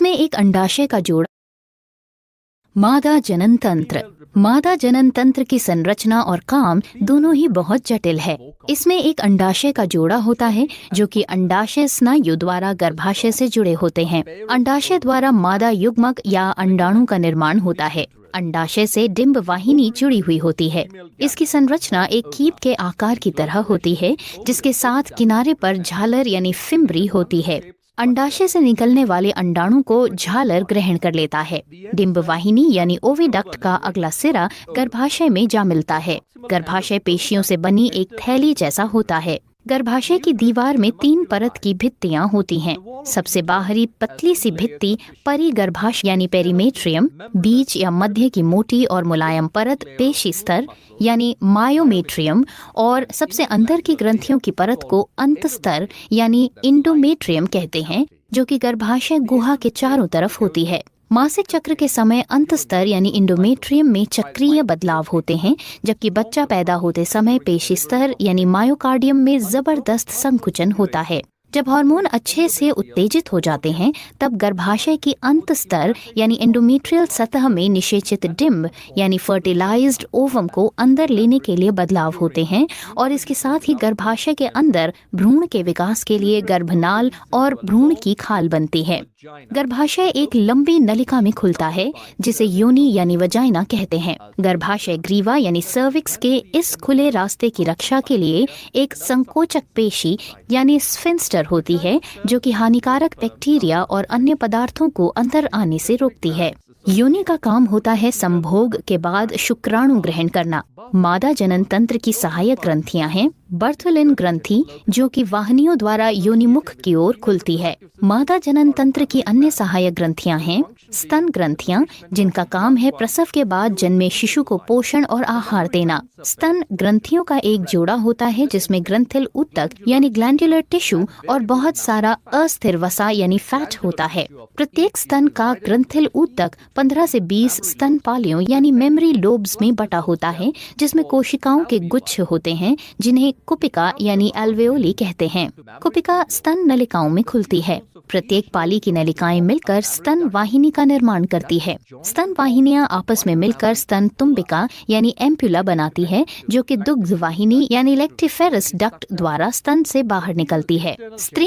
इसमें एक अंडाशय का जोड़। मादा जनन तंत्र। मादा जनन तंत्र की संरचना और काम दोनों ही बहुत जटिल है। इसमें एक अंडाशय का जोड़ा होता है जो कि अंडाशय स्नायु द्वारा गर्भाशय से जुड़े होते हैं। अंडाशय द्वारा मादा युग्मक या अंडाणु का निर्माण होता है। अंडाशय से डिंब वाहिनी जुड़ी हुई होती है। इसकी संरचना एक कीप के आकार की तरह होती है जिसके साथ किनारे पर झालर यानी फिम्बरी होती है। अंडाशय से निकलने वाले अंडाणु को झालर ग्रहण कर लेता है। डिंब वाहिनी यानी ओविडक्ट का अगला सिरा गर्भाशय में जा मिलता है। गर्भाशय पेशियों से बनी एक थैली जैसा होता है। गर्भाशय की दीवार में 3 परत की भित्तियां होती हैं। सबसे बाहरी पतली सी भित्ति परिगर्भाशय यानी पेरीमेट्रियम, बीच या मध्य की मोटी और मुलायम परत पेशी स्तर यानी मायोमेट्रियम और सबसे अंदर की ग्रंथियों की परत को अंतस्तर यानी इंडोमेट्रियम कहते हैं, जो कि गर्भाशय गुहा के चारों तरफ होती है। मासिक चक्र के समय अंतस्तर यानी इंडोमेट्रियम में चक्रीय बदलाव होते हैं, जबकि बच्चा पैदा होते समय पेशी स्तर यानी मायोकार्डियम में जबरदस्त संकुचन होता है। जब हार्मोन अच्छे से उत्तेजित हो जाते हैं तब गर्भाशय की अंतस्तर यानी एंडोमेट्रियल सतह में निषेचित डिंब यानी फर्टिलाइज्ड ओवम को अंदर लेने के लिए बदलाव होते हैं और इसके साथ ही गर्भाशय के अंदर भ्रूण के विकास के लिए गर्भनाल और भ्रूण की खाल बनती है। गर्भाशय एक लंबी नलिका में खुलता है जिसे योनि यानी वजाइना कहते हैं। गर्भाशय ग्रीवा यानी सर्विक्स के इस खुले रास्ते की रक्षा के लिए एक संकोचक पेशी यानी स्फिंक्टर होती है जो कि हानिकारक बैक्टीरिया और अन्य पदार्थों को अंदर आने से रोकती है। योनि का काम होता है संभोग के बाद शुक्राणु ग्रहण करना। मादा जनन तंत्र की सहायक ग्रंथियां हैं बर्थुलिन ग्रंथि जो कि वाहिनियों द्वारा योनिमुख की ओर खुलती है। मादा जनन तंत्र की अन्य सहायक ग्रंथियां हैं स्तन ग्रंथियां जिनका काम है प्रसव के बाद जन्मे शिशु को पोषण और आहार देना। स्तन ग्रंथियों का एक जोड़ा होता है जिसमें ग्रंथिल ऊतक यानी ग्लैंडुलर टिश्यू और बहुत सारा अस्थिर वसा यानी फैट होता है। प्रत्येक स्तन का ग्रंथिल ऊतक 15 से 20 स्तन पालियों यानी मेमोरी लोब्स में बटा होता है जिसमें कोशिकाओं के गुच्छ होते हैं जिन्हें कुपिका यानी एल्वेओली कहते हैं। कुपिका स्तन नलिकाओं में खुलती है। प्रत्येक पाली की नलिकाएं मिलकर स्तन वाहिनी का निर्माण करती है। स्तन वाहिनियां आपस में मिलकर स्तन तुम्बिका यानी एम्पुला बनाती है जो कि दुग्ध वाहिनी यानी लेक्टिफेरस डक्ट द्वारा स्तन से बाहर निकलती है। स्त्री